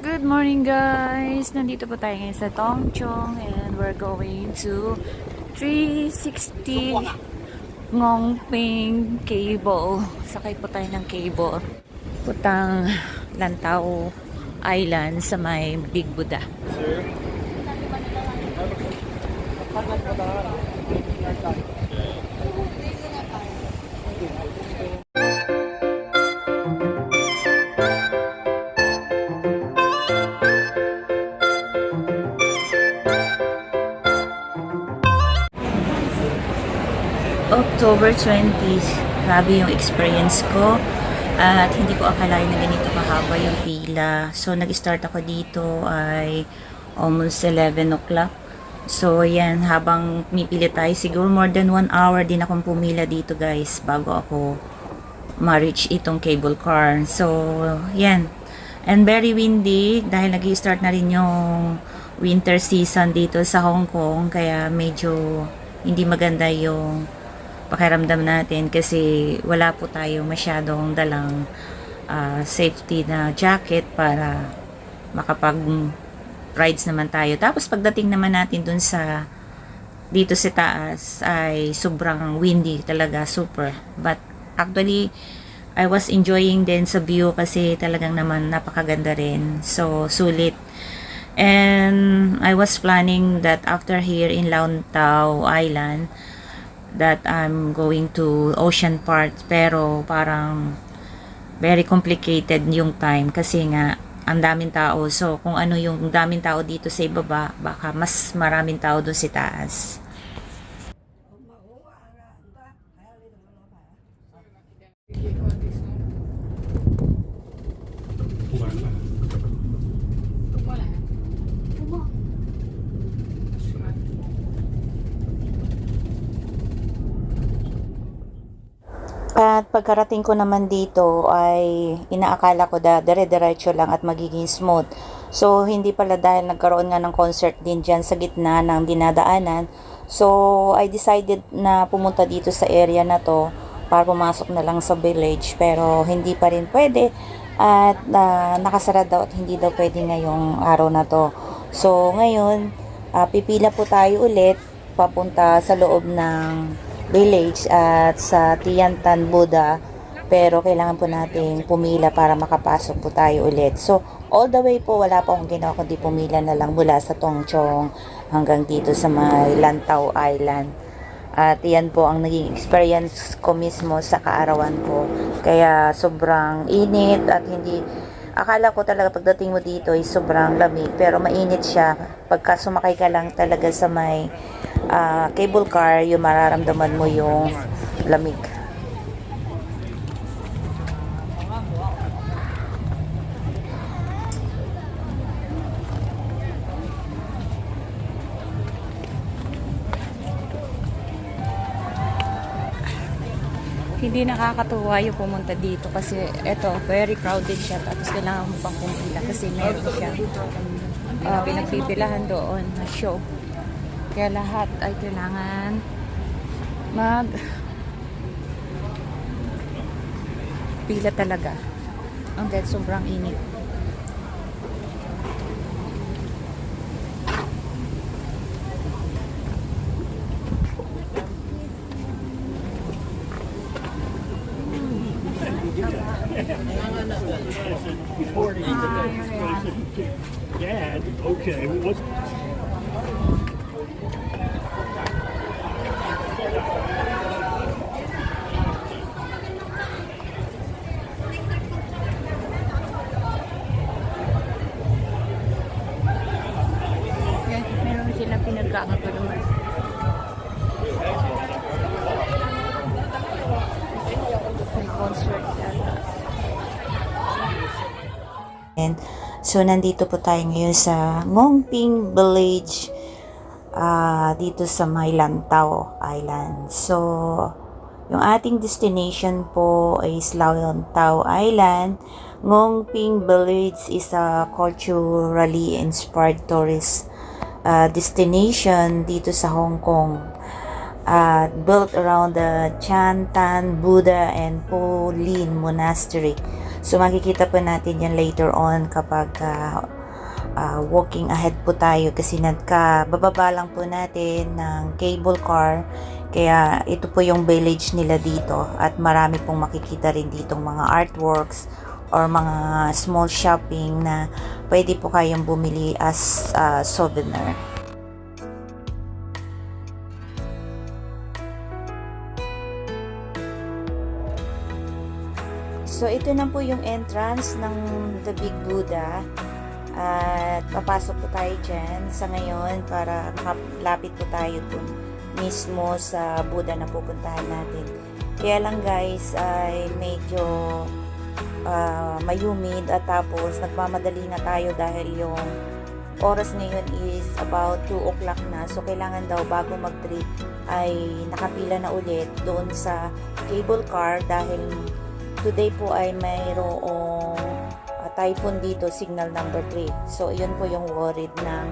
Good morning guys! Nandito po tayo ngayon sa Tongchong and we're going to 360 Ngongping Cable. Sakay po tayo ng cable. Putang Lantau Island sa may Big Buddha. October 20, grabe yung experience ko at hindi ko akalain na ganito kahaba yung pila. So nag-start ako dito ay almost 11 o'clock. So yan, habang pumipili tayo, siguro more than 1 hour din akong pumila dito guys bago ako ma-reach itong cable car. So yan, and very windy dahil nag-start na rin yung winter season dito sa Hong Kong, kaya medyo hindi maganda yung pakiramdam natin kasi wala po tayo masyadong dalang safety na jacket para makapag rides naman tayo. Tapos pagdating naman natin dun sa dito sa taas ay sobrang windy talaga, super. But actually I was enjoying din sa view kasi talagang naman napakaganda rin. So sulit. And I was planning that after here in Lantau Island that I'm going to Ocean Park, pero parang very complicated yung time kasi nga ang daming tao. So kung ano yung daming tao dito sa ibaba, baka mas maraming tao doon sa taas. At pagkarating ko naman dito ay inaakala ko dire-diretso lang at magiging smooth. So hindi pala, dahil nagkaroon nga ng concert din dyan sa gitna ng dinadaanan. So I decided na pumunta dito sa area na to para pumasok na lang sa village, pero hindi pa rin pwede at nakasara daw at hindi daw pwede ngayong araw na to. So ngayon pipila po tayo ulit papunta sa loob ng village at sa Tiantan Buddha, pero kailangan po nating pumila para makapasok po tayo ulit. So all the way po wala po akong ginawa kundi pumila na lang mula sa Tongchong hanggang dito sa may Lantau Island. At yan po ang naging experience ko mismo sa kaarawan ko, kaya sobrang init at hindi, akala ko talaga pagdating mo dito ay sobrang lamig, pero mainit siya. Pagka sumakay ka lang talaga sa may cable car, yung mararamdaman mo yung lamig. Hindi nakakatuwa yung pumunta dito kasi eto, very crowded siya, tapos kailangan mo pang pumila kasi meron siya pinagpipilahan doon na show. Kaya lahat ay kailangan pila talaga. Ang dahil sobrang init. Dad, okay, what's Meron silang pinagkakaguluhan. May concert yata. So nandito po tayo ngayon sa Ngongping Village dito sa may Lantau Island. So yung ating destination po is Lantau Island. Ngongping Village is a culturally inspired tourist destination dito sa Hong Kong. Built around the Tiantan Buddha and Po Lin Monastery. So makikita po natin yan later on kapag walking ahead po tayo kasi bababa lang po natin ng cable car. Kaya ito po yung village nila dito at marami pong makikita rin ditong mga artworks or mga small shopping na pwede po kayong bumili as souvenir. So ito na po yung entrance ng The Big Buddha. At papasok po tayo dyan sa ngayon para makalapit po tayo dun mismo sa Buddha na pupuntahan natin. Kaya lang guys ay medyo mayumid at tapos nagmamadali na tayo dahil yung oras ngayon is about 2 o'clock na. So kailangan daw bago mag-trip ay nakapila na ulit doon sa cable car dahil today po ay mayroong typhoon dito, signal number 3. So, yun po yung worried ng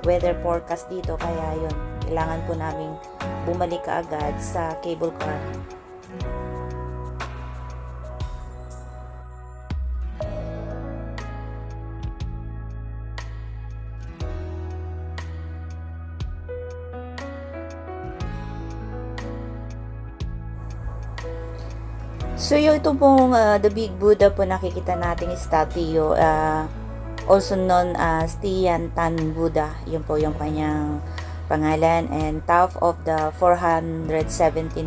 weather forecast dito. Kaya yun, kailangan po namin bumalik kaagad sa cable car. So, ito pong The Big Buddha po nakikita nating statue, also known as Tian Tan Buddha. Yun po yung kanyang pangalan. And top of the 479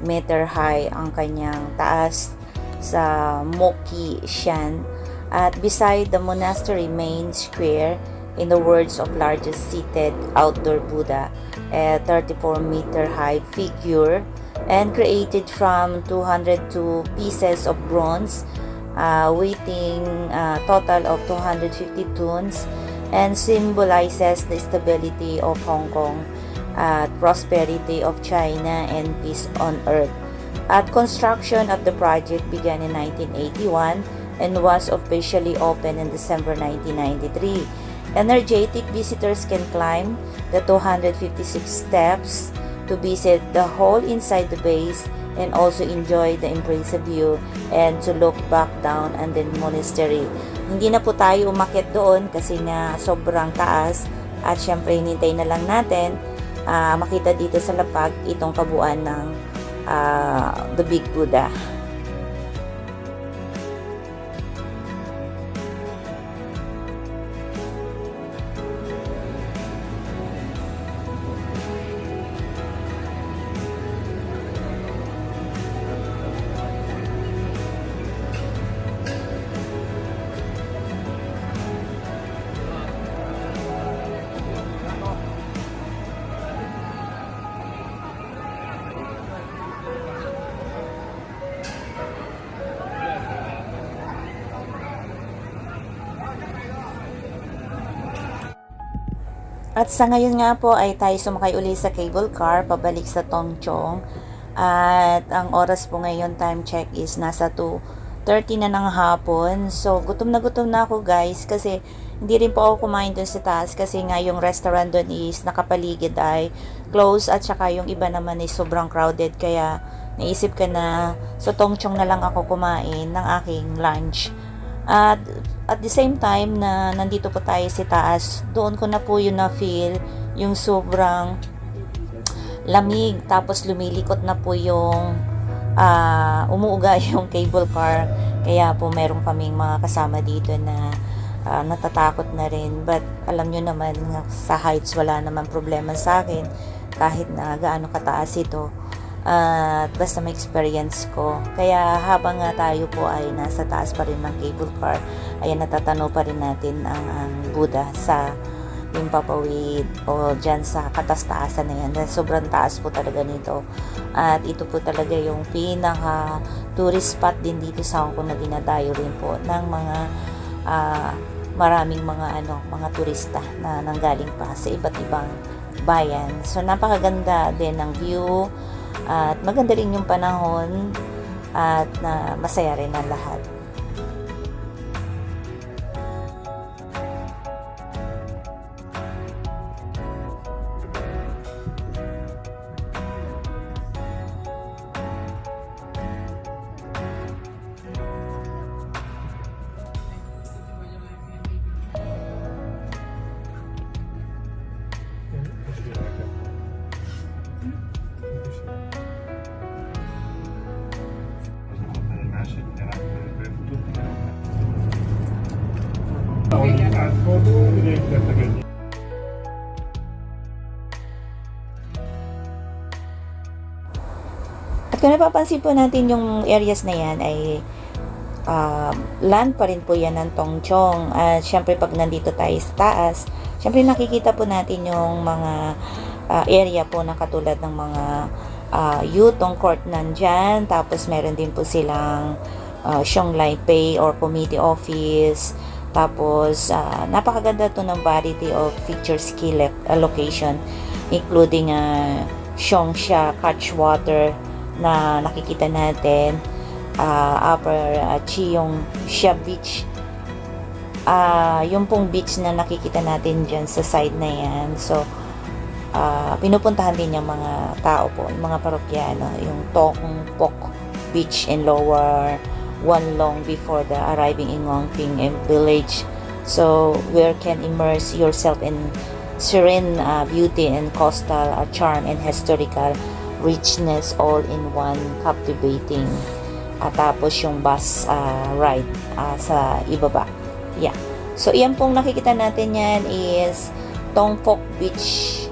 meter high ang kanyang taas sa Moki Shan. At beside the monastery main square, in the words of largest seated outdoor Buddha, a 34 meter high figure and created from 202 pieces of bronze, weighing a total of 250 tons, and symbolizes the stability of Hong Kong, prosperity of China, and peace on earth. At construction of the project began in 1981 and was officially opened in December 1993. Energetic visitors can climb the 256 steps to visit the hall inside the base and also enjoy the impressive view and to look back down and then monastery. Hindi na po tayo umakyat doon kasi nga sobrang taas at syempre hinintay na lang natin makita dito sa lapag itong kabuuan ng The Big Buddha. At sa ngayon nga po ay tayo sumakay uli sa cable car pabalik sa Tongchong. At ang oras po ngayon, time check is nasa 2:30 na ng hapon. So gutom na ako guys kasi hindi rin po ako kumain dun sa taas kasi nga yung restaurant dun is nakapaligid ay close at saka yung iba naman is sobrang crowded kaya naisip ka na sa Tongchong na lang ako kumain ng aking lunch. At the same time na nandito po tayo sa taas, doon ko na po yun na-feel yung sobrang lamig. Tapos lumilikot na po yung umuuga yung cable car. Kaya po meron kaming mga kasama dito na natatakot na rin. But alam nyo naman, sa heights wala naman problema sa akin kahit na gaano kataas ito. Basta may experience ko. Kaya habang nga tayo po ay nasa taas pa rin ng cable car, ayan, natatanaw pa rin natin ang Buddha sa Limpapawid o dyan sa katastaasan na yan. Sobrang taas po talaga nito. At ito po talaga yung pinaka tourist spot din dito sa Hong Kong na dinadayo rin po ng mga maraming mga turista na nanggaling pa sa iba't ibang bayan. So napakaganda din ng view. At maganda rin yung panahon at masaya rin ang lahat. At kung napapansin po natin yung areas na yan ay land pa rin po yan ng Tongchong. At syempre pag nandito tayo sa taas, syempre nakikita po natin yung mga area po na katulad ng mga Yutong Court nandyan. Tapos meron din po silang Xionglai Pay or Committee Office. Tapos napakaganda to ng variety of feature skill location, including Xiongxia Catchwater na nakikita natin, Upper Chiyongxia Beach, yung pong beach na nakikita natin dyan sa side na yan. So pinupuntahan din yung mga tao po, yung mga parokyano, yung Tong Pok Beach and Lower Wanlong before the arriving in Ngongping village. So where can immerse yourself in serene beauty and coastal charm and historical richness all in one captivating. Tapos yung bus ride sa ibaba. Yeah. So iyan pong nakikita natin yan is Tongpok Beach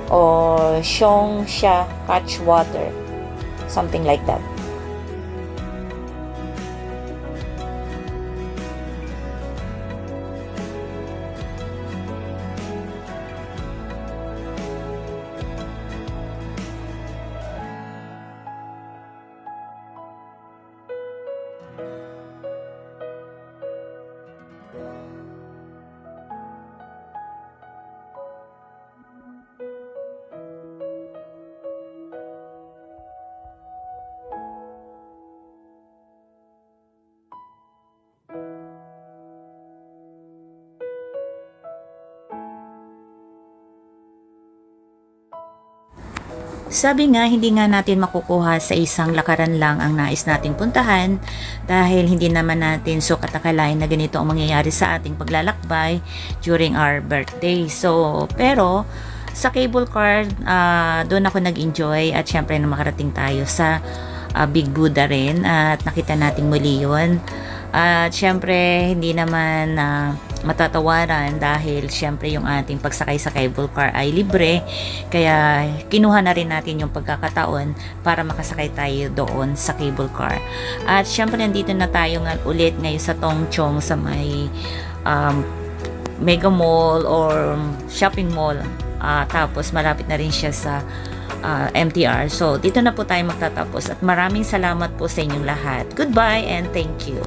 or Xiongxia Catchwater, something like that. Sabi nga, hindi nga natin makukuha sa isang lakaran lang ang nais nating puntahan dahil hindi naman natin sukat akalain na ganito ang mangyayari sa ating paglalakbay during our birthday. So, pero sa cable car, doon ako nag-enjoy at syempre na makarating tayo sa Big Buddha rin at nakita nating muli yun. At syempre, hindi naman matatawaran dahil syempre yung ating pagsakay sa cable car ay libre. Kaya kinuha na rin natin yung pagkakataon para makasakay tayo doon sa cable car. At syempre, nandito na tayo ulit ngayon sa Tongchong sa may mega mall or shopping mall. Tapos malapit na rin siya sa MTR. So, dito na po tayo magtatapos at maraming salamat po sa inyong lahat. Goodbye and thank you.